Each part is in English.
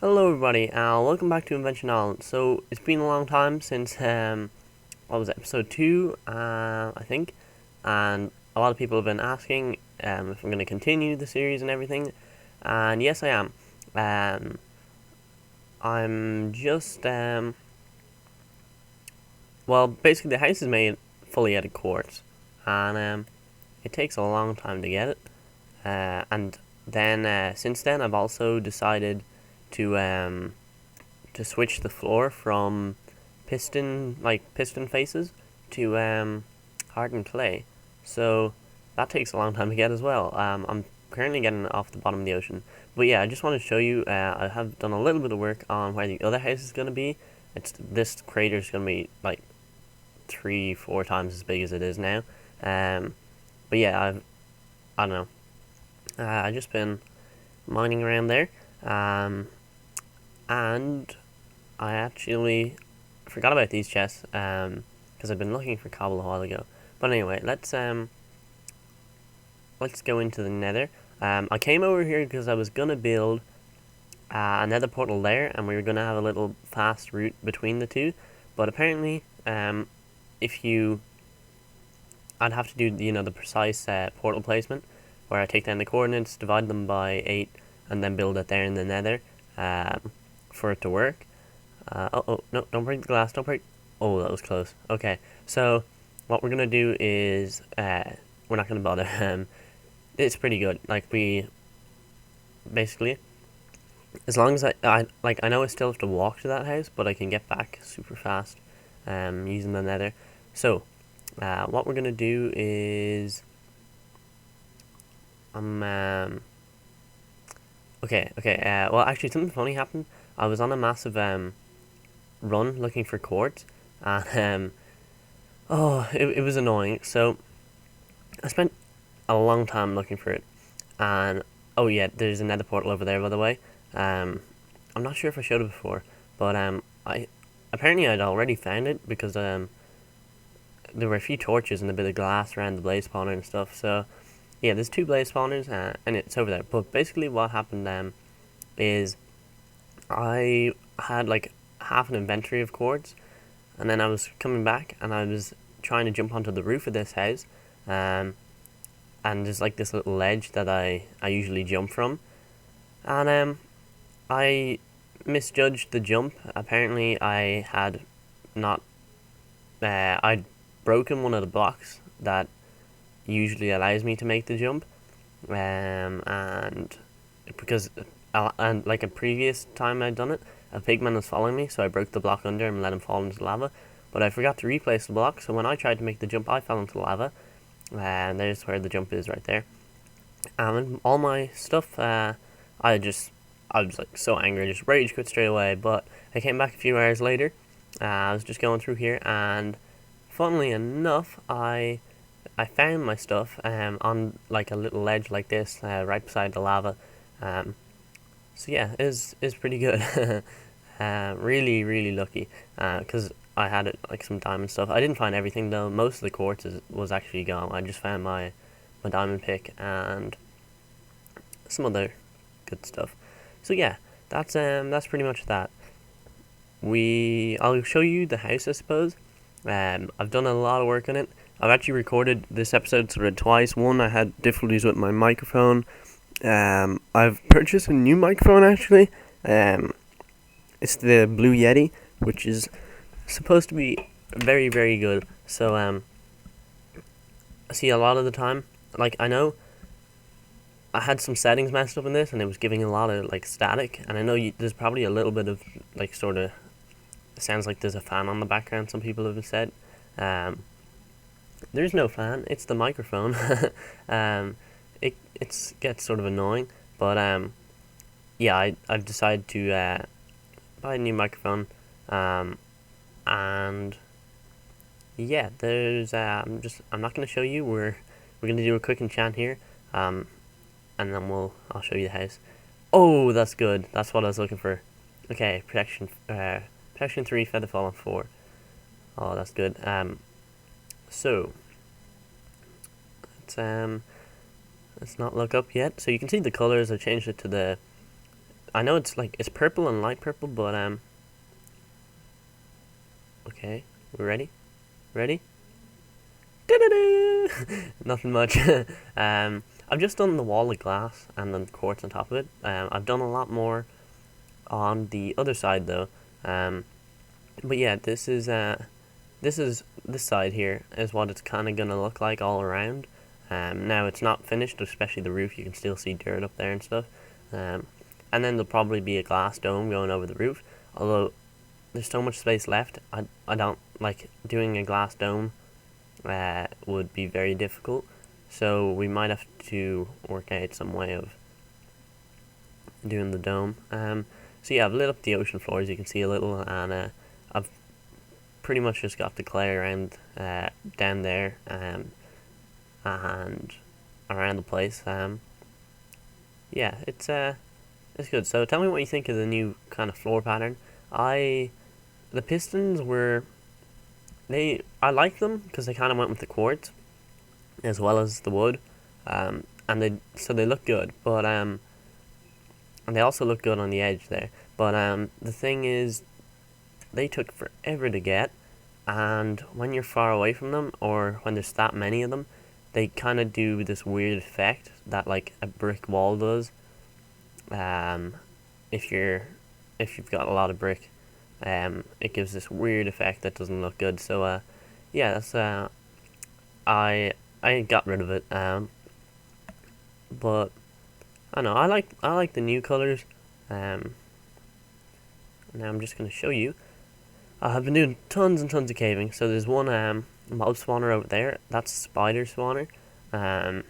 Hello everybody, welcome back to Invention. So it's been a long time since what was it, episode 2, I think, and a lot of people have been asking if I'm going to continue the series and everything, and yes I am. I'm just well, basically the house is made fully out of quartz, and it takes a long time to get it, and then since then I've also decided to switch the floor from piston faces to hardened clay. So that takes a long time to get as well. I'm currently getting it off the bottom of the ocean. But yeah, I just want to show you. I have done a little bit of work on where the other house is going to be. This crater is going to be like 3-4 times as big as it is now. But yeah, I don't know. I've just been mining around there. And I actually forgot about these chests because I've been looking for cobble a while ago. But anyway, let's go into the Nether. I came over here because I was gonna build a Nether portal there, and we were gonna have a little fast route between the two. But apparently, if you, I'd have to do the precise portal placement, where I take down the coordinates, divide them by 8, and then build it there in the Nether for it to work. Oh, no, don't break the glass, don't break. Oh, that was close. Okay, so what we're gonna do is, we're not gonna bother. It's pretty good. Like, we, basically, as long as I know I still have to walk to that house, but I can get back super fast, using the Nether. So, what we're gonna do is, okay, well, actually, something funny happened. I was on a massive, run looking for quartz, and oh, it was annoying. So I spent a long time looking for it, and oh yeah, there's another portal over there, by the way. I'm not sure if I showed it before, but I apparently I'd already found it because there were a few torches and a bit of glass around the blaze spawner and stuff. So yeah, there's 2 blaze spawners, and it's over there. But basically, what happened is I had like half an inventory of quartz, and then I was coming back and I was trying to jump onto the roof of this house, and there's like this little ledge that I usually jump from, and I misjudged the jump. Apparently, I had not I'd broken one of the blocks that usually allows me to make the jump, and because and like a previous time I'd done it, a pigman was following me, so I broke the block under and let him fall into lava. But I forgot to replace the block, so when I tried to make the jump, I fell into lava, and there's where the jump is right there. And all my stuff, I was like so angry, I just rage quit straight away. But I came back a few hours later. I was just going through here, and funnily enough, I found my stuff on like a little ledge like this, right beside the lava. So yeah, is pretty good. Really lucky, because I had it like some diamond stuff. I didn't find everything though. Most of the quartz was actually gone. I just found my diamond pick and some other good stuff. So yeah, that's pretty much that. I'll show you the house, I suppose. I've done a lot of work on it. I've actually recorded this episode sort of twice. One, I had difficulties with my microphone. I've purchased a new microphone actually. It's the Blue Yeti, which is supposed to be very good. So I see a lot of the time, like I know I had some settings messed up in this, and it was giving a lot of like static. And I know there's probably a little bit of like sort of, it sounds like there's a fan on the background. Some people have said. There's no fan. It's the microphone. It gets sort of annoying, but yeah, I've decided to buy a new microphone, and yeah, there's I'm not gonna show you. We're gonna do a quick enchant here, and then I'll show you the house. Oh, that's good. That's what I was looking for. Okay, protection 3, feather fallen 4. Oh, that's good. So let's not look up yet. So you can see the colors. I changed it to I know it's like, it's purple and light purple, but okay, we're ready? Ready? Nothing much. I've just done the wall of glass and then quartz on top of it. I've done a lot more on the other side though. But yeah, this side here is what it's kind of gonna look like all around. Now it's not finished, especially the roof. You can still see dirt up there and stuff. And then there'll probably be a glass dome going over the roof. Although there's so much space left, I don't like doing a glass dome. Would be very difficult. So we might have to work out some way of doing the dome. So yeah, I've lit up the ocean floor, as you can see a little, and I've pretty much just got the clay around down there and around the place. Yeah, it's good. So tell me what you think of the new kind of floor pattern. The pistons were, I like them because they kind of went with the quartz as well as the wood, and they look good, but and they also look good on the edge there. But the thing is, they took forever to get, and when you're far away from them, or when there's that many of them, they kind of do this weird effect that like a brick wall does. If you've got a lot of brick, it gives this weird effect that doesn't look good. So yeah, that's I got rid of it. But I don't know, I like the new colors. Now I'm just gonna show you. I've been doing tons and tons of caving. So there's one mob spawner over there. That's spider spawner. And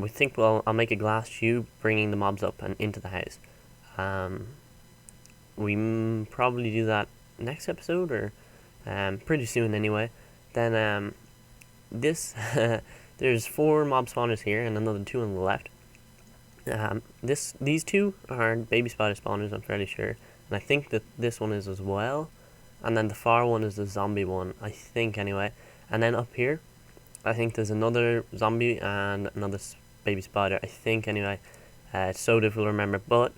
we think I'll make a glass tube bringing the mobs up and into the house. We probably do that next episode, or pretty soon anyway. Then this there's 4 mob spawners here and another 2 on the left. These 2 are baby spider spawners, I'm fairly sure, and I think that this one is as well. And then the far one is the zombie one, I think anyway. And then up here, I think there's another zombie and another baby spider, I think anyway. It's so difficult to remember, but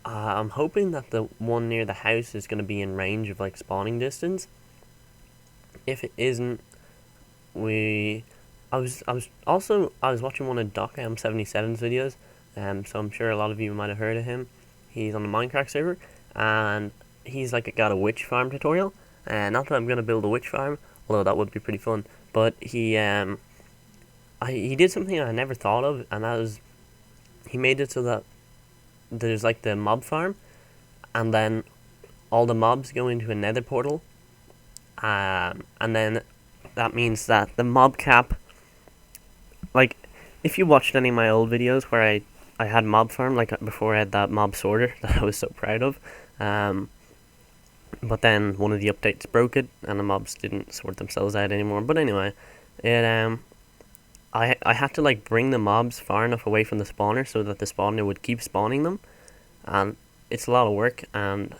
I'm hoping that the one near the house is going to be in range of like spawning distance. If it isn't, I was watching one of Ducky 77's videos, so I'm sure a lot of you might have heard of him. He's on the Minecraft server, and he's like got a witch farm tutorial. Not that I'm gonna build a witch farm, although that would be pretty fun. But he did something I never thought of, and that was, he made it so that there's like the mob farm, and then all the mobs go into a Nether portal, and then that means that the mob cap, like if you watched any of my old videos where I had mob farm, like before I had that mob sorter that I was so proud of, but then one of the updates broke it and the mobs didn't sort themselves out anymore. But anyway, I had to like bring the mobs far enough away from the spawner so that the spawner would keep spawning them, and it's a lot of work, and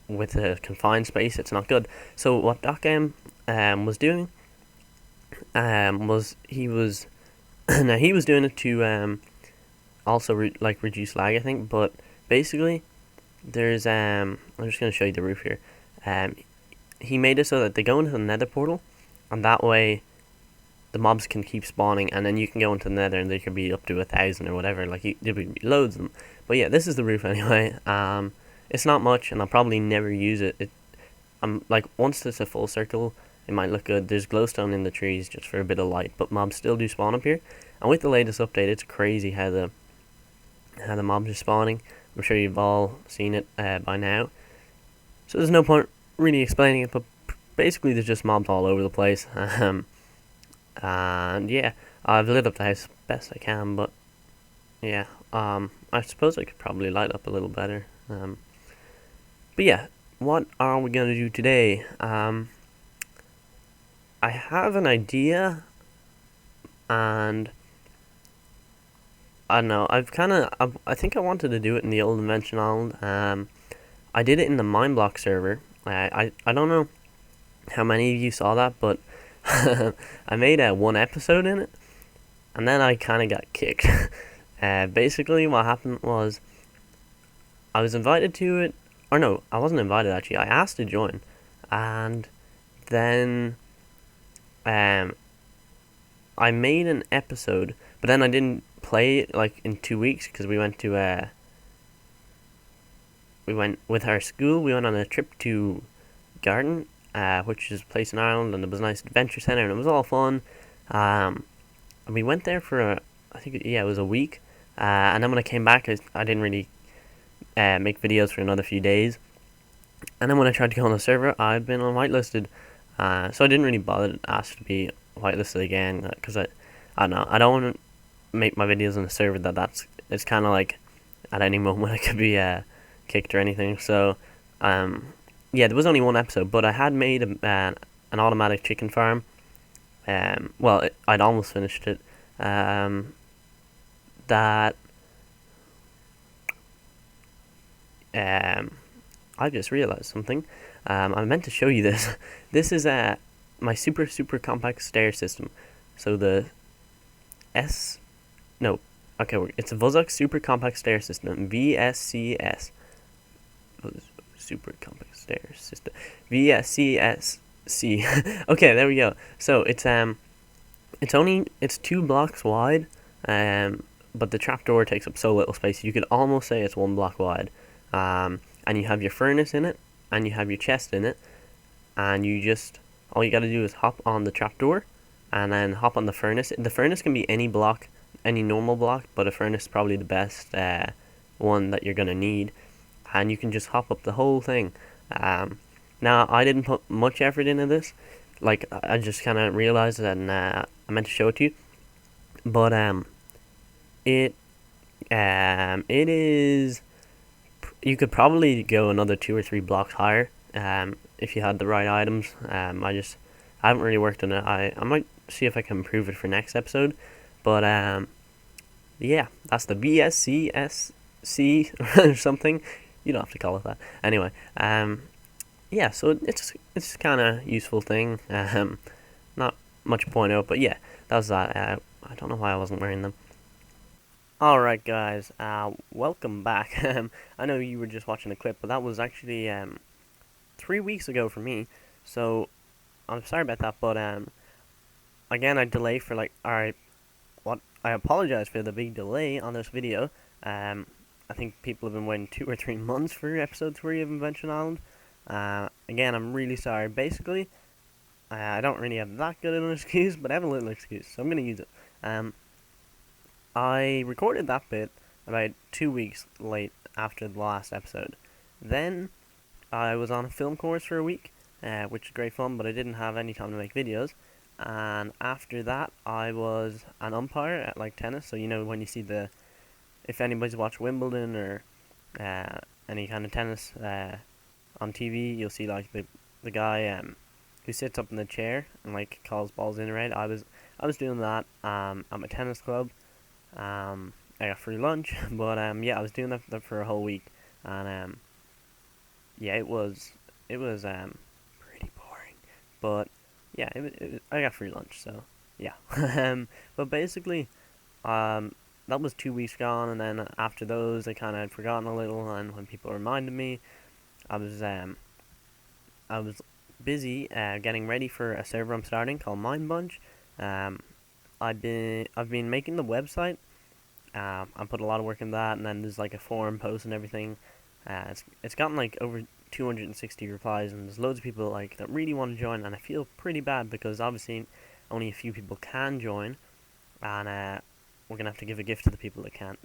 with a confined space it's not good. So what Ducky was doing was he was now he was doing it to also reduce lag, I think. But basically there's I'm just going to show you the roof here. He made it so that they go into the Nether portal, and that way the mobs can keep spawning, and then you can go into the Nether and there could be up to 1,000 or whatever, like there would be loads of them. But yeah, this is the roof anyway. It's not much, and I'll probably never use it. Like once it's a full circle, it might look good. There's glowstone in the trees just for a bit of light, but mobs still do spawn up here. And with the latest update, it's crazy how the mobs are spawning. I'm sure you've all seen it by now, so there's no point really explaining it. But basically, there's just mobs all over the place. And yeah, I've lit up the house best I can, but yeah, I suppose I could probably light up a little better. But yeah, what are we gonna do today? I have an idea, and I don't know. I think I wanted to do it in the old Invention Island. I did it in the Mineblock server. I don't know how many of you saw that, but I made one episode in it, and then I kind of got kicked. Basically, what happened was I was invited to it, or no, I wasn't invited actually. I asked to join, and then um, I made an episode, but then I didn't play it like in 2 weeks because we went with our school. We went on a trip to Garden, which is a place in Ireland, and it was a nice adventure center, and it was all fun. Um, and we went there for I think it was a week, and then when I came back, I didn't really make videos for another few days. And then when I tried to go on the server, I'd been on whitelisted, so I didn't really bother to ask to be whitelisted again because I don't know. I don't want to make my videos on the server it's kind of like at any moment I could be kicked or anything. So yeah, there was only one episode, but I had made an automatic chicken farm. I'd almost finished it. That I just realized something. I meant to show you this. This is my super compact stair system. So the it's a Vuzok super compact stair system, VSCS. Super compact stair system, VSCSC. Okay, there we go. So it's 2 blocks wide, but the trapdoor takes up so little space. You could almost say it's 1 block wide. And you have your furnace in it, and you have your chest in it, and all you gotta do is hop on the trapdoor, and then hop on the furnace. The furnace can be any block, any normal block, but a furnace is probably the best one that you're gonna need, and you can just hop up the whole thing. Now, I didn't put much effort into this, like, I just kind of realized that, and I meant to show it to you, but it is. You could probably go another 2 or 3 blocks higher if you had the right items. I haven't really worked on it. I might see if I can improve it for next episode. But yeah, that's the VSCSC or something. You don't have to call it that. Anyway, yeah, so it's kind of useful thing. Not much point out, but yeah, that was that. I don't know why I wasn't wearing them. Alright guys, welcome back. I know you were just watching a clip, but that was actually 3 weeks ago for me, so I'm sorry about that, but again, I delay for I apologize for the big delay on this video. I think people have been waiting 2 or 3 months for episode 3 of Invention Island. Again, I'm really sorry. Basically, I don't really have that good an excuse, but I have a little excuse, so I'm going to use it. I recorded that bit about 2 weeks late after the last episode. Then I was on a film course for a week, which is great fun, but I didn't have any time to make videos. And after that, I was an umpire at tennis. So when you see if anybody's watched Wimbledon or any kind of tennis on TV, you'll see the guy who sits up in the chair and calls balls in or out. I was doing that at my tennis club. I got free lunch, but yeah, I was doing that for a whole week, and yeah, it was pretty boring, but yeah, I got free lunch, so yeah. But basically, that was 2 weeks gone, and then after those, I kind of had forgotten a little, and when people reminded me, I was busy getting ready for a server I'm starting called Mind Bunch. I've been making the website. I put a lot of work in that, and then there's a forum post and everything. It's gotten over 260 replies, and there's loads of people that really want to join, and I feel pretty bad because obviously only a few people can join, and we're gonna have to give a gift to the people that can't,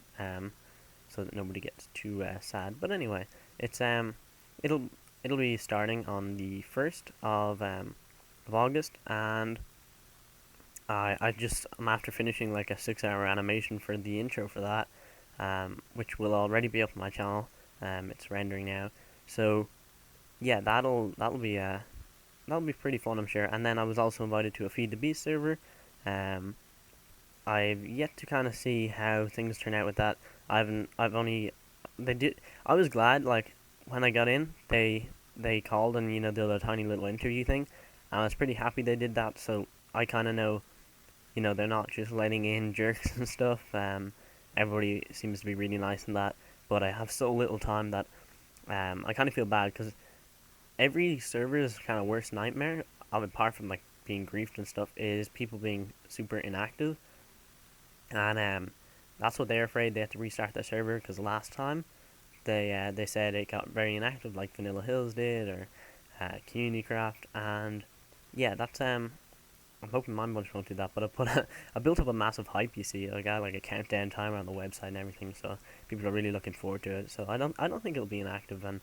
so that nobody gets too sad. But anyway, it's it'll be starting on the 1st of August, and I'm after finishing a 6-hour animation for the intro for that, which will already be up on my channel. It's rendering now, so yeah, that'll be pretty fun, I'm sure. And then I was also invited to a Feed the Beast server. I've yet to kind of see how things turn out with that. I was glad when I got in, they called and did a tiny little interview thing. I was pretty happy they did that, so I kind of know. They're not just letting in jerks and stuff. Everybody seems to be really nice in that. but I have so little time that I kind of feel bad because every server's kind of worst nightmare, apart from like being griefed and stuff, is people being super inactive, and that's what they're afraid. They have to restart their server because last time they said it got very inactive, like Vanilla Hills did, or Community Craft, and yeah, that's I'm hoping my bunch won't do that, but I built up a massive hype. You see, I got like a countdown timer on the website and everything, so people are really looking forward to it. So I don't think it'll be inactive, and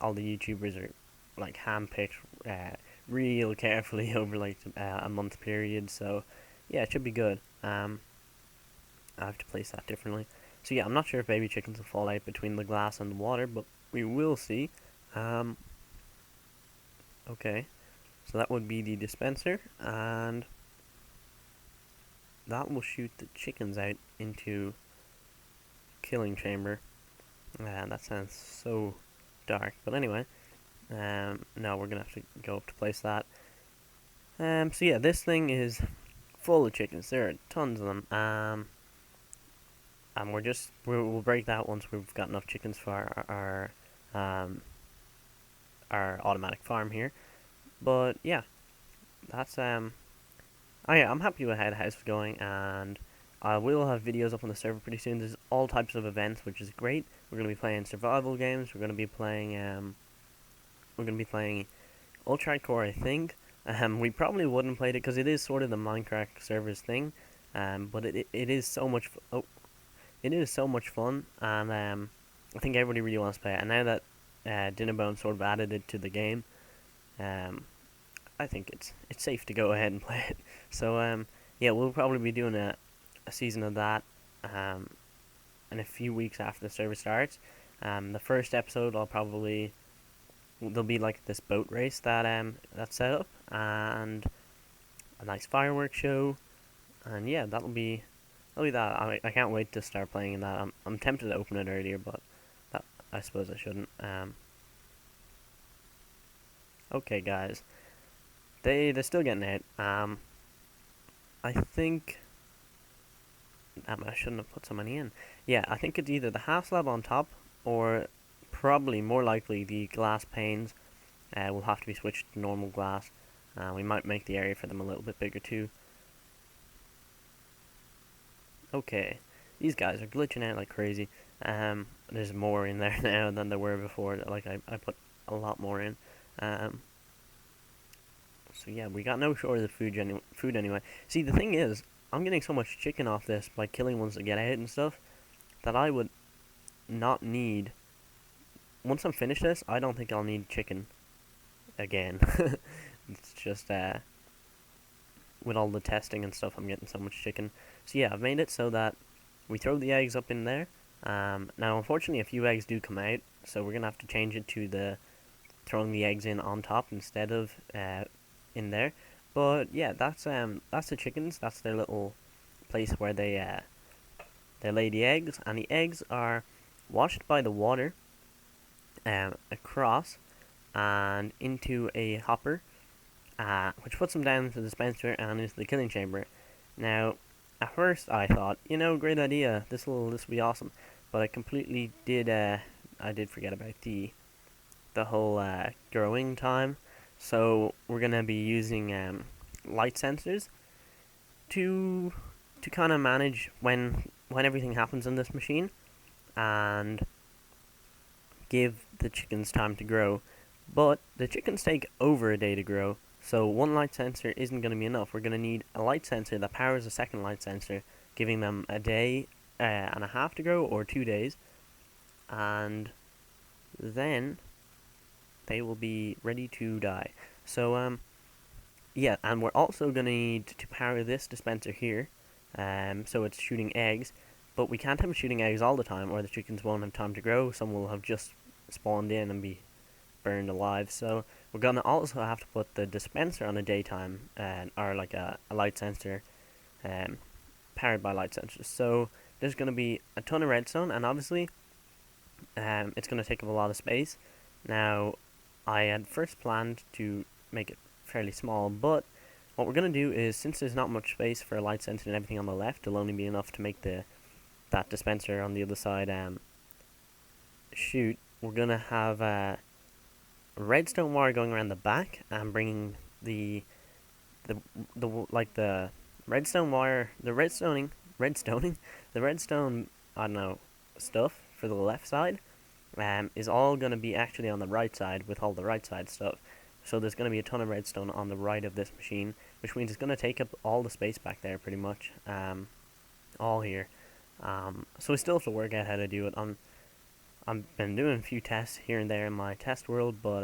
all the YouTubers are like handpicked real carefully over like a month period. So yeah, it should be good. I have to place that differently. So yeah, I'm not sure if baby chickens will fall out between the glass and the water, but we will see. Um, okay, so that would be the dispenser, and that will shoot the chickens out into killing chamber. That sounds so dark, but anyway, no, we're gonna have to go up to place that. So yeah, this thing is full of chickens. There are tons of them. And we'll break that once we've got enough chickens for our automatic farm here. But yeah, that's oh yeah, I'm happy with how the house is going, and I will have videos up on the server pretty soon. There's all types of events, which is great. We're gonna be playing survival games. We're gonna be playing Ultra Hardcore, I think. We probably wouldn't play it because it is sort of the Minecraft servers thing. But it is so much. It is so much fun, and I think everybody really wants to play it. And now that Dinnerbone sort of added it to the game, I think it's safe to go ahead and play it. So yeah, we'll probably be doing a season of that in a few weeks after the server starts. The first episode, there'll be like this boat race that's set up, and a nice fireworks show, and yeah, that'll be that. I can't wait to start playing in that. I'm tempted to open it earlier, but that I suppose I shouldn't. Okay, guys, they're still getting out. I think I shouldn't have put so many in. Yeah, I think it's either the half slab on top, or probably more likely the glass panes will have to be switched to normal glass. We might make the area for them a little bit bigger too. Okay, these guys are glitching out like crazy. There's more in there now than there were before. Like I put a lot more in. So yeah, we got no shortage of food anyway. See, the thing is, I'm getting so much chicken off this by killing ones that get out and stuff that I would not need. Once I'm finished this, I don't think I'll need chicken again. It's just with all the testing and stuff, I'm getting so much chicken. So yeah, I've made it so that we throw the eggs up in there. Now, unfortunately, a few eggs do come out, so we're gonna have to change it to the throwing the eggs in on top instead of in there. But yeah, that's the chickens. That's their little place where they lay the eggs, and the eggs are washed by the water across and into a hopper, which puts them down into the dispenser and into the killing chamber. Now, at first I thought, great idea, this will be awesome, but I completely did I did forget about the whole growing time. So we're gonna be using light sensors to kind of manage when everything happens in this machine, and give the chickens time to grow. But the chickens take over a day to grow, so one light sensor isn't going to be enough. We're going to need a light sensor that powers a second light sensor, giving them a day and a half to grow, or 2 days, and then they will be ready to die. So yeah, and we're also going to need to power this dispenser here, so it's shooting eggs, but we can't have it shooting eggs all the time, or the chickens won't have time to grow. Some will have just spawned in and be burned alive. So we're gonna also have to put the dispenser on a daytime, or like a light sensor, powered by light sensors. So there's gonna be a ton of redstone, and obviously, it's gonna take up a lot of space. Now, I had first planned to make it fairly small, but what we're gonna do is, since there's not much space for a light sensor and everything on the left, it'll only be enough to make that dispenser on the other side chute, we're gonna have redstone wire going around the back and bringing the the redstone wire, the redstone, I don't know, stuff for the left side, is all gonna be actually on the right side with all the right side stuff. So there's gonna be a ton of redstone on the right of this machine, which means it's gonna take up all the space back there pretty much, all here. So we still have to work out how to do it. I've been doing a few tests here and there in my test world, but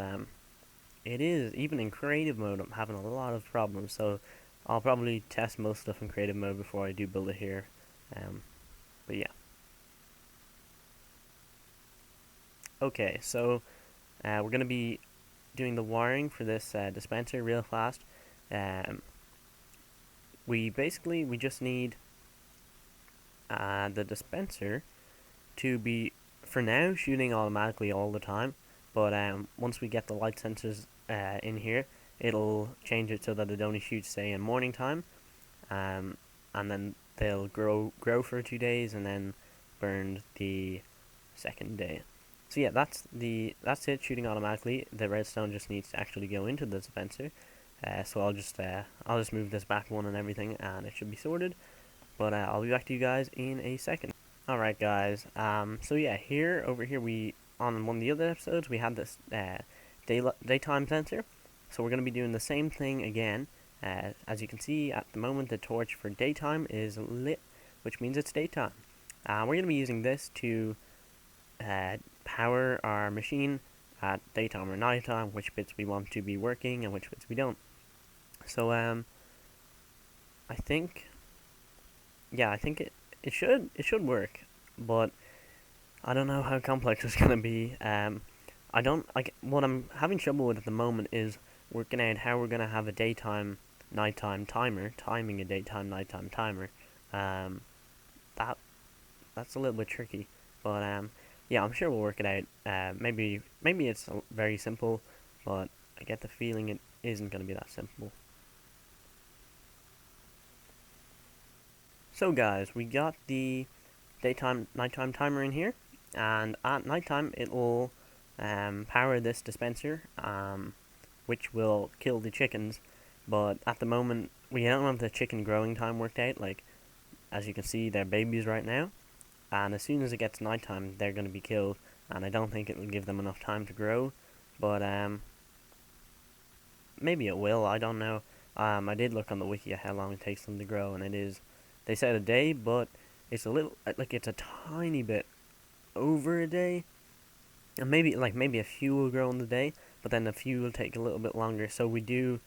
it is, even in creative mode, I'm having a lot of problems. So I'll probably test most stuff in creative mode before I do build it here. But yeah. Okay, so we're gonna be doing the wiring for this dispenser real fast. We just need the dispenser to be, for now, shooting automatically all the time. But once we get the light sensors in here, it'll change it so that it only shoots, say, in morning time, and then they'll grow for 2 days and then burn the second day. So yeah, that's it, shooting automatically. The redstone just needs to actually go into the dispenser. So I'll just move this back one and everything, and it should be sorted. But I'll be back to you guys in a second. Alright guys, so yeah, over here, on one of the other episodes, we had this daytime sensor. So we're going to be doing the same thing again. As you can see, at the moment, the torch for daytime is lit, which means it's daytime. We're going to be using this to power our machine at daytime or nighttime, which bits we want to be working and which bits we don't. So, I think it should work, but I don't know how complex it's gonna be. What I'm having trouble with at the moment is working out how we're gonna have a daytime nighttime timer, timing a daytime nighttime timer. That's a little bit tricky, but yeah, I'm sure we'll work it out. Maybe it's very simple, but I get the feeling it isn't gonna be that simple. So guys, we got the daytime nighttime timer in here, and at nighttime it will power this dispenser, which will kill the chickens. But at the moment, we don't have the chicken growing time worked out. Like, as you can see, they're babies right now, and as soon as it gets nighttime, they're going to be killed, and I don't think it will give them enough time to grow. But maybe it will, I don't know. I did look on the wiki at how long it takes them to grow, and they said a day, but it's it's a tiny bit over a day, and maybe a few will grow in the day, but then a few will take a little bit longer. So we do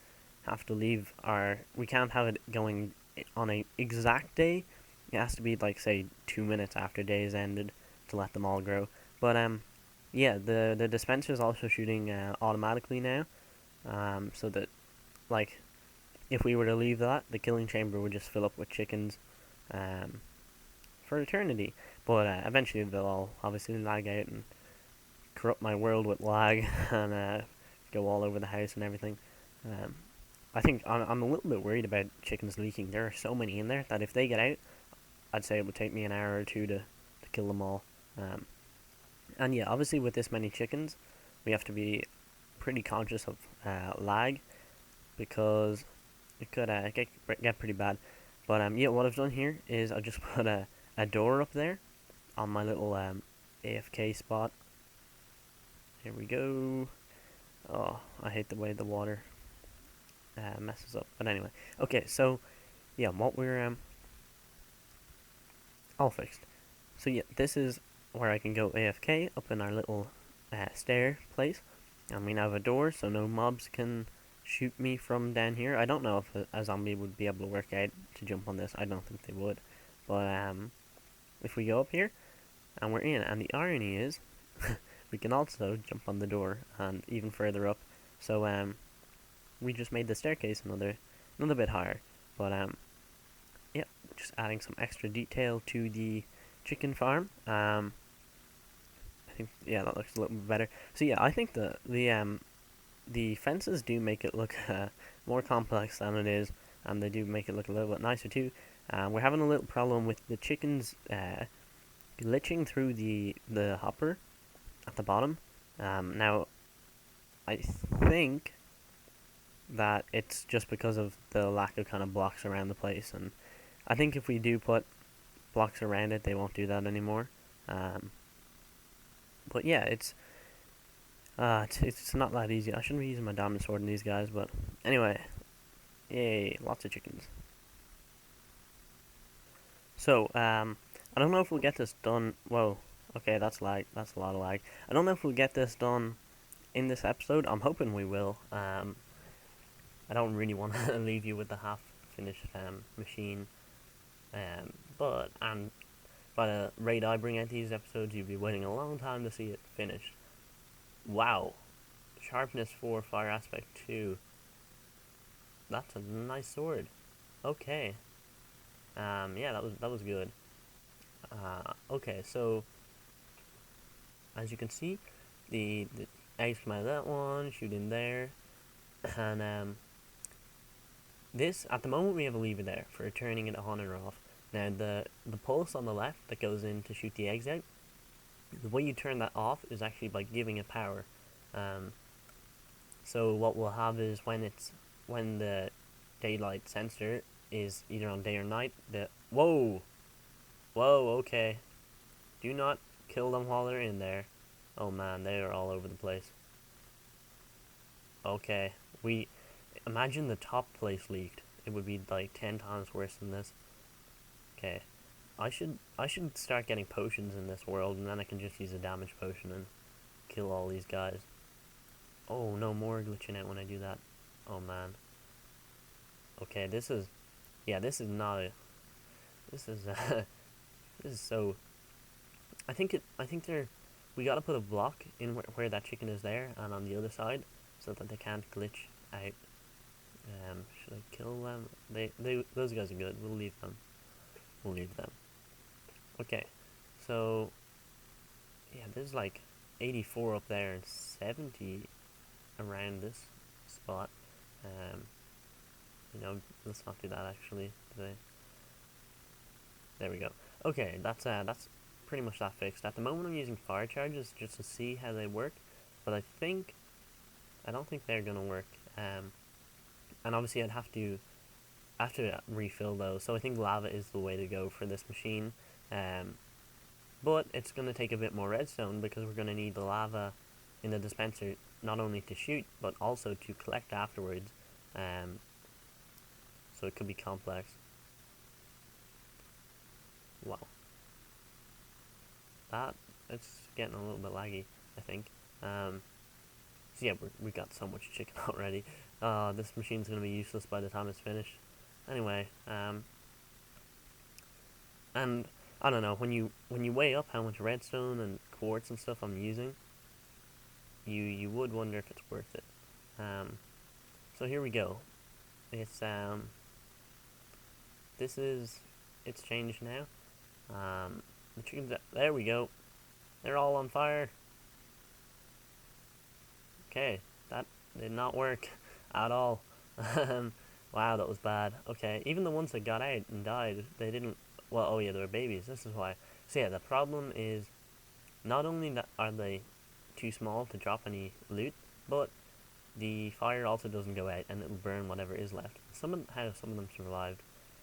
have to we can't have it going on a exact day. It has to be like, say, 2 minutes after day is ended to let them all grow. But yeah, the dispenser is also shooting automatically now, so that, like, if we were to leave that, the killing chamber would just fill up with chickens for eternity. But eventually they'll all obviously lag out and corrupt my world with lag and go all over the house and everything. I think I'm a little bit worried about chickens leaking. There are so many in there that if they get out, I'd say it would take me an hour or two to kill them all. And yeah, obviously with this many chickens, we have to be pretty conscious of lag, because it could get pretty bad. But yeah, what I've done here is I've just put a door up there on my little AFK spot. Here we go. Oh, I hate the way the water messes up. But anyway, okay, so yeah, what we're all fixed. So yeah, this is where I can go AFK up in our little stair place, and we now have a door so no mobs can shoot me from down here. I don't know if a zombie would be able to work out to jump on this. I don't think they would. But if we go up here and we're in, and the irony is we can also jump on the door and even further up. So we just made the staircase another bit higher. But yeah, just adding some extra detail to the chicken farm. I think, yeah, that looks a little bit better. So yeah, I think the fences do make it look more complex than it is, and they do make it look a little bit nicer too. We're having a little problem with the chickens glitching through the hopper, at the bottom. Now, I think that it's just because of the lack of kind of blocks around the place, and I think if we do put blocks around it, they won't do that anymore. But yeah, it's not that easy. I shouldn't be using my diamond sword in these guys, but anyway, yay, lots of chickens. So, I don't know if we'll get this done. Whoa, okay, that's lag. That's a lot of lag. I don't know if we'll get this done in this episode. I'm hoping we will. I don't really want to leave you with the half-finished machine. But by the rate I bring out these episodes, you'll be waiting a long time to see it finished. Wow, sharpness 4, fire aspect 2. That's a nice sword. Okay. Yeah, that was good. Okay, so as you can see, the eggs come out of that one, shoot in there, and this at the moment we have a lever there for turning it on or off. Now the pulse on the left that goes in to shoot the eggs out, the way you turn that off is actually by giving it power. So what we'll have is when the daylight sensor is either on day or night, whoa, okay, do not kill them while they're in there. Oh man, they are all over the place. Okay, imagine the top place leaked. It would be like 10 times worse than this. Okay, I should start getting potions in this world, and then I can just use a damage potion and kill all these guys. Oh, no more glitching out when I do that. Oh man. Okay, this is not a, this is this is so. I think we gotta put a block in where that chicken is there, and on the other side, so that they can't glitch out. Should I kill them? Those guys are good. We'll leave them. Okay, so yeah, there's like 84 up there and 70 around this spot. Let's not do that actually today. There we go. Okay, that's pretty much that fixed. At the moment, I'm using fire charges just to see how they work, but I don't think they're gonna work. And obviously, I'd have to refill those. So I think lava is the way to go for this machine. But it's gonna take a bit more redstone because we're gonna need the lava in the dispenser not only to shoot but also to collect afterwards. So it could be complex. Wow. It's getting a little bit laggy, I think. So yeah, we got so much chicken already. This machine's gonna be useless by the time it's finished. Anyway, and I don't know, when you weigh up how much redstone and quartz and stuff I'm using, you would wonder if it's worth it. So here we go. It's it's changed now. The chickens, there we go. They're all on fire. Okay, that did not work at all. Wow, that was bad. Okay, even the ones that got out and died, they didn't. Well, oh yeah, they were babies. This is why. So yeah, the problem is not only that are they too small to drop any loot, but the fire also doesn't go out and it'll burn whatever is left. Some of them survived.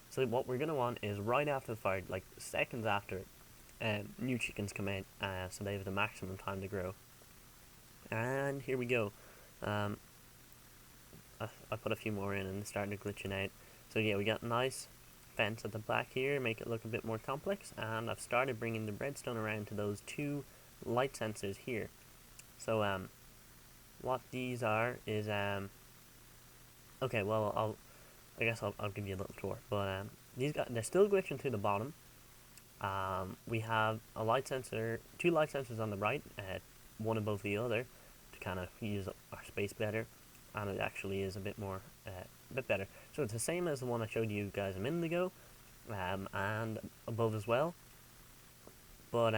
So what we're gonna want is right after the fire, like seconds after it, new chickens come out, so they have the maximum time to grow. And here we go. I put a few more in and it's starting to glitching out. So yeah, we got nice fence at the back here, make it look a bit more complex, and I've started bringing the redstone around to those two light sensors here. So what these are is okay, well I guess I'll give you a little tour. But these guys, they're still glitching to the bottom. We have a light sensor, two light sensors on the right, one above the other, to kind of use our space better, and it actually is a bit better. So it's the same as the one I showed you guys a minute ago, and above as well. But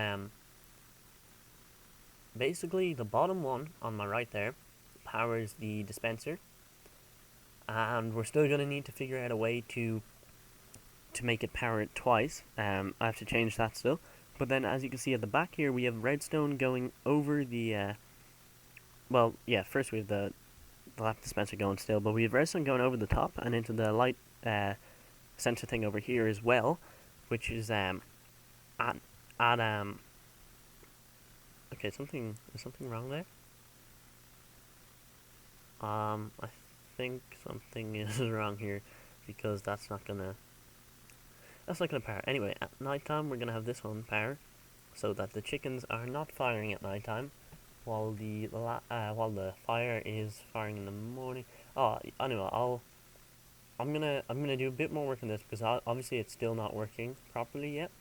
basically the bottom one on my right there powers the dispenser, and we're still going to need to figure out a way to make it power it twice. I have to change that still, But then, as you can see at the back here, we have redstone going over the, well, yeah, first we have the lap dispenser going still, but we have redstone going over the top and into the light sensor thing over here as well, which is, at, okay, is something wrong there? I think something is wrong here, because that's not gonna power. Anyway, at nighttime we're gonna have this one power, so that the chickens are not firing at nighttime, while the fire is firing in the morning. Oh, anyway, I'm gonna do a bit more work on this, because obviously it's still not working properly yet,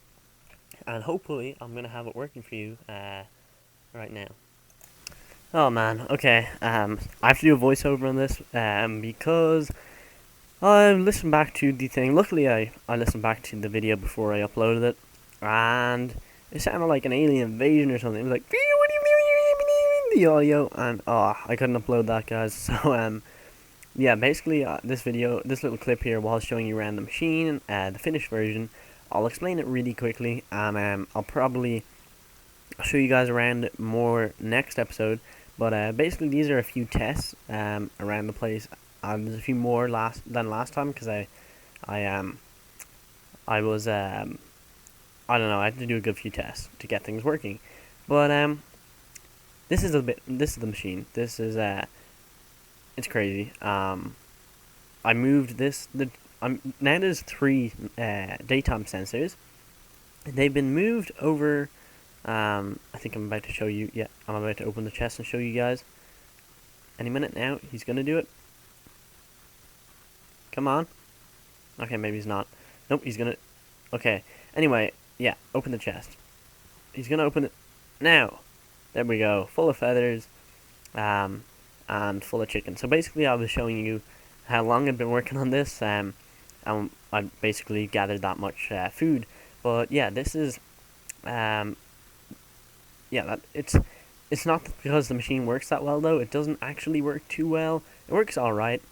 and hopefully I'm gonna have it working for you right now. Oh man, okay. I have to do a voiceover on this because I listened back to the thing. Luckily, I listened back to the video before I uploaded it, and it sounded like an alien invasion or something. It was like the audio, and I couldn't upload that, guys. So yeah, basically this little clip here, while showing you around the machine, the finished version, I'll explain it really quickly, and I'll probably show you guys around more next episode. But basically, these are a few tests around the place. There's a few more than last time, because I was I don't know, I had to do a good few tests to get things working. But this is the machine. This is it's crazy. I moved this. Now there's 3 daytime sensors. They've been moved over. I think I'm about to show you. Yeah, I'm about to open the chest and show you guys. Any minute now, he's gonna do it. Come on. Okay, maybe he's not. Nope, he's gonna. Okay. Anyway, yeah, open the chest. He's gonna open it now. There we go. Full of feathers, and full of chicken. So basically, I was showing you how long I've been working on this. And I basically gathered that much food. But yeah, this is yeah, it's not because the machine works that well, though. It doesn't actually work too well. It works all right.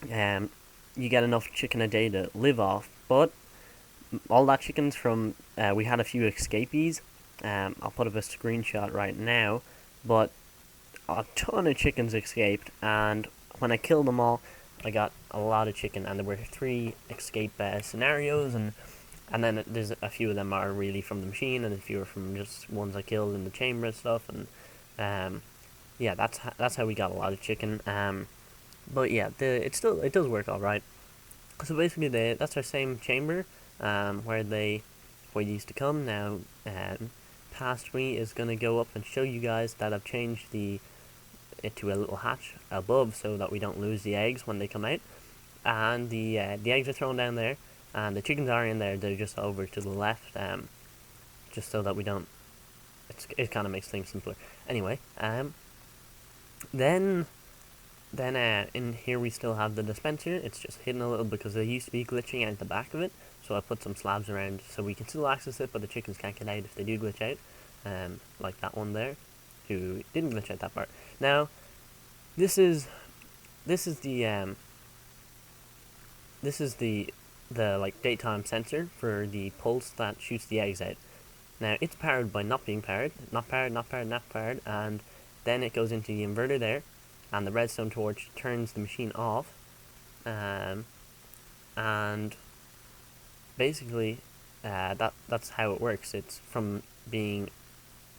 You get enough chicken a day to live off, but all that chicken's from we had a few escapees. I'll put up a screenshot right now, but a ton of chickens escaped, and when I killed them all, I got a lot of chicken, and there were 3 escape scenarios, and then there's a few of them are really from the machine, and a few are from just ones I killed in the chamber and stuff. And yeah, that's how we got a lot of chicken. But yeah, it does work all right. So basically, that's our same chamber where they used to come. Now, past me is gonna go up and show you guys that I've changed it to a little hatch above, so that we don't lose the eggs when they come out. And the eggs are thrown down there. And the chickens are in there. They're just over to the left, just so that we don't. It kind of makes things simpler. Anyway, then in here we still have the dispenser. It's just hidden a little because they used to be glitching out the back of it. So I put some slabs around so we can still access it, but the chickens can't get out if they do glitch out, like that one there, who didn't glitch out that part. Now, this is the like daytime sensor for the pulse that shoots the eggs out. Now it's powered by not being powered, not powered, and then it goes into the inverter there, and the redstone torch turns the machine off, and basically that's how it works. It's from being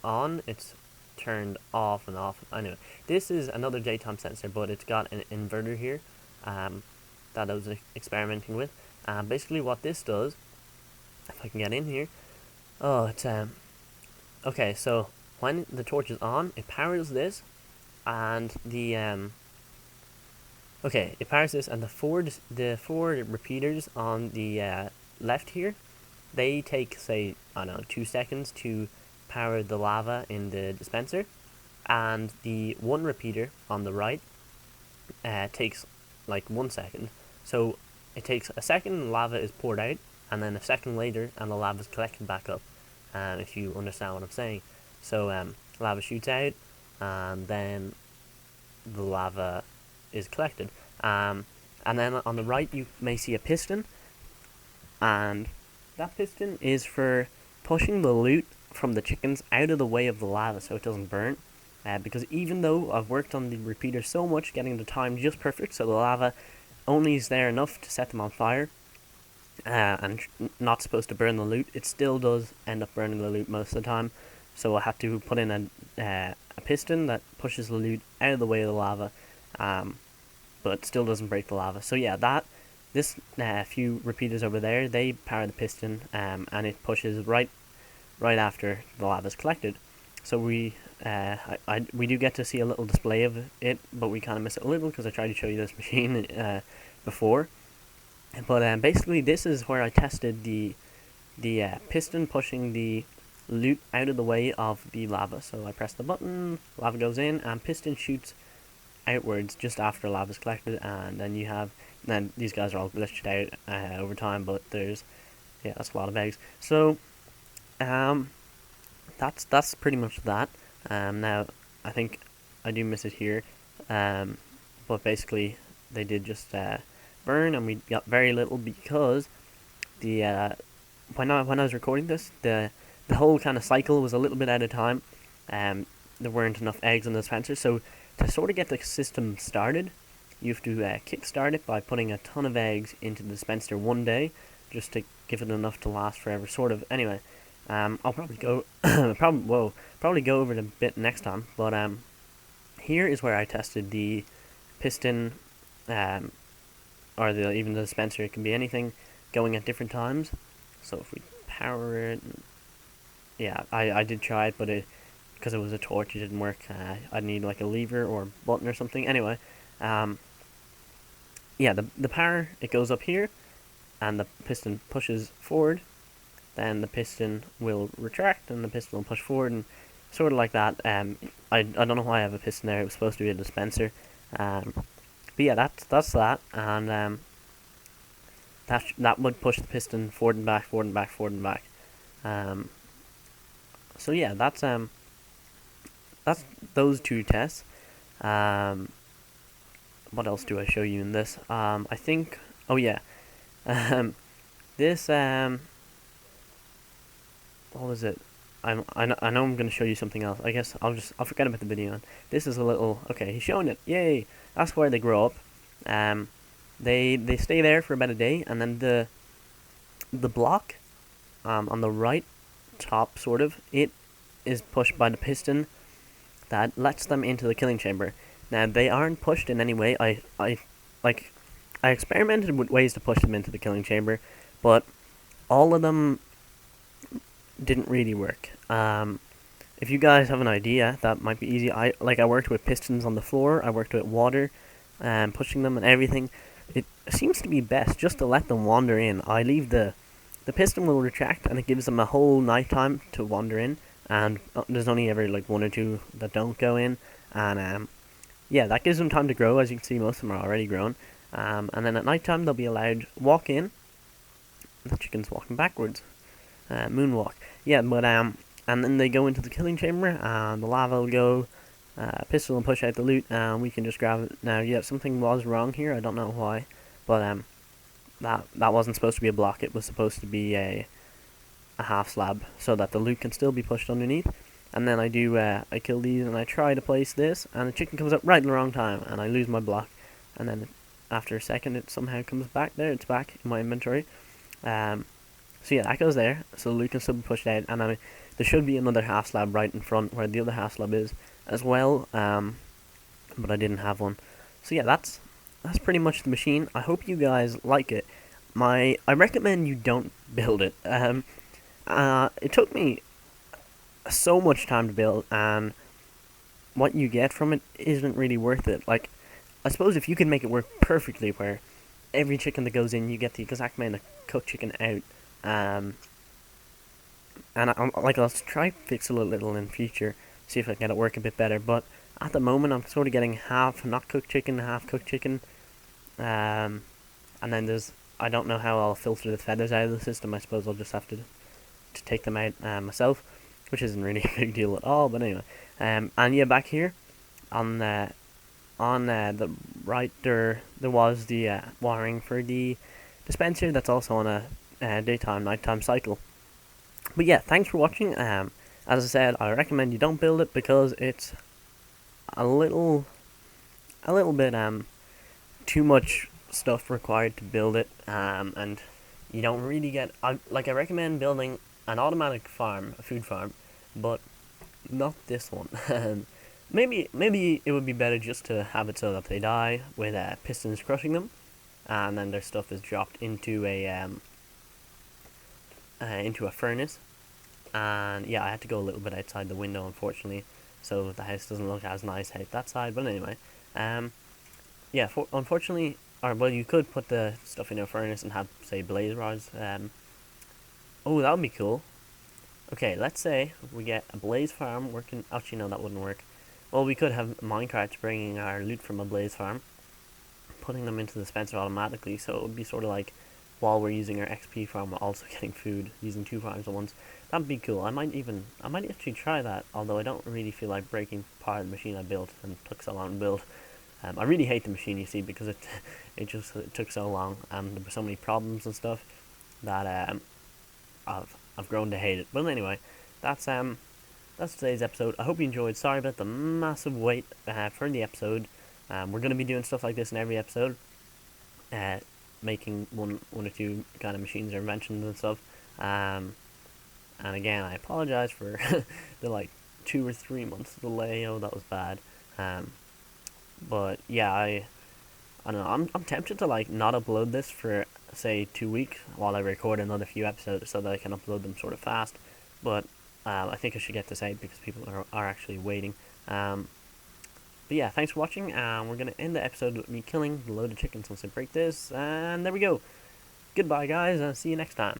on, it's turned off and off. Anyway, this is another daytime sensor, but it's got an inverter here that I was experimenting with. Basically what this does, if I can get in here, it's okay, so when the torch is on, it powers this, and it powers this, and the four repeaters on the left here, they take, say, I don't know, 2 seconds to power the lava in the dispenser, and the one repeater on the right takes like 1 second. So it takes a second and lava is poured out, and then a second later and the lava is collected back up, if you understand what I'm saying. So lava shoots out, and then the lava is collected. And then on the right you may see a piston, and that piston is for pushing the loot from the chickens out of the way of the lava so it doesn't burn. Because even though I've worked on the repeater so much, getting the time just perfect, so the lava only is there enough to set them on fire, and not supposed to burn the loot, it still does end up burning the loot most of the time. So I had to put in a piston that pushes the loot out of the way of the lava, but still doesn't break the lava. So yeah, this few repeaters over there, they power the piston, and it pushes right after the lava is collected. So we do get to see a little display of it, but we kind of miss it a little because I tried to show you this machine before. But basically, this is where I tested the piston pushing the loot out of the way of the lava. So I press the button, lava goes in, and piston shoots outwards just after lava is collected, and then these guys are all glitched out over time. But that's a lot of eggs. So that's pretty much that. Now I think I do miss it here, but basically they did just burn, and we got very little because when I was recording this, the whole kind of cycle was a little bit out of time. There weren't enough eggs in the dispenser, so to sort of get the system started, you have to kickstart it by putting a ton of eggs into the dispenser one day, just to give it enough to last forever, sort of. Anyway, I'll probably go probably go over it a bit next time. But here is where I tested the piston, or even the dispenser. It can be anything going at different times. So if we power it, yeah, I did try it, but because it was a torch, it didn't work. I'd need like a lever or button or something. Anyway, yeah, the power, it goes up here, and the piston pushes forward. Then the piston will retract, and the piston will push forward, and sort of like that. I don't know why I have a piston there. It was supposed to be a dispenser. But yeah, that's that, and that would push the piston forward and back, forward and back, forward and back. So yeah, that's those two tests. What else do I show you in this? I think. Oh yeah. This what was it? I know I'm gonna show you something else. I guess I'll forget about the video. This is a little. Okay, he's showing it. Yay! That's where they grow up. They stay there for about a day, and then the block on the right top, sort of, it is pushed by the piston that lets them into the killing chamber. Now they aren't pushed in any way. I experimented with ways to push them into the killing chamber, but all of them didn't really work. If you guys have an idea, that might be easy. I worked with pistons on the floor. I worked with water, pushing them and everything. It seems to be best just to let them wander in. I leave the piston will retract, and it gives them a whole night time to wander in. And there's only ever like one or two that don't go in, and yeah, that gives them time to grow. As you can see, most of them are already grown. And then at night time they'll be allowed walk in. The chicken's walking backwards. Moonwalk. Yeah, but and then they go into the killing chamber, and the lava will go, pistol and push out the loot, and we can just grab it. Now, yeah, something was wrong here. I don't know why, but that wasn't supposed to be a block. It was supposed to be a half slab, so that the loot can still be pushed underneath. And then I kill these, and I try to place this, and the chicken comes up right in the wrong time, and I lose my block. And then after a second, it somehow comes back there. It's back in my inventory. So yeah, that goes there, so the loot can still be pushed out, and there should be another half slab right in front where the other half slab is as well, but I didn't have one. So yeah, that's pretty much the machine. I hope you guys like it. I recommend you don't build it. It took me so much time to build, and what you get from it isn't really worth it. Like, I suppose if you can make it work perfectly, where every chicken that goes in, you get the exact amount of cooked chicken out. And I'll try fix it a little in future, see if I can get it work a bit better. But at the moment, I'm sort of getting half not cooked chicken, half cooked chicken. And then I don't know how I'll filter the feathers out of the system. I suppose I'll just have to take them out myself, which isn't really a big deal at all. But anyway, and yeah, back here on the right there was the wiring for the dispenser. That's also on a daytime nighttime cycle. But yeah, thanks for watching. As I said, I recommend you don't build it because it's a little bit too much stuff required to build it, and you don't really get. I recommend building an automatic farm, a food farm, but not this one. Maybe it would be better just to have it so that they die with pistons crushing them, and then their stuff is dropped into a furnace. And yeah, I had to go a little bit outside the window, unfortunately, so the house doesn't look as nice out that side. But anyway, yeah, unfortunately, or well, you could put the stuff in a furnace and have, say, blaze rods. Oh, that would be cool. Okay, let's say we get a blaze farm working. Actually, no, that wouldn't work. Well, we could have Minecraft bringing our loot from a blaze farm, putting them into the dispenser automatically, so it would be sort of like while we're using our XP farm, we're also getting food using two farms at once. That'd be cool. I might actually try that, although I don't really feel like breaking part of the machine I built and took so long to build. I really hate the machine, you see, because it took so long and there were so many problems and stuff that I've grown to hate it. But anyway, that's today's episode. I hope you enjoyed. Sorry about the massive wait for the episode. We're gonna be doing stuff like this in every episode, making one or two kind of machines or inventions and stuff. And again, I apologize for the 2 or 3 months delay. Oh, that was bad. But yeah, I don't know. I'm tempted to not upload this for say 2 weeks while I record another few episodes so that I can upload them sort of fast. But I think I should get this out because people are actually waiting. But yeah, thanks for watching. We're gonna end the episode with me killing a load of chickens once I break this. And there we go. Goodbye, guys, and see you next time.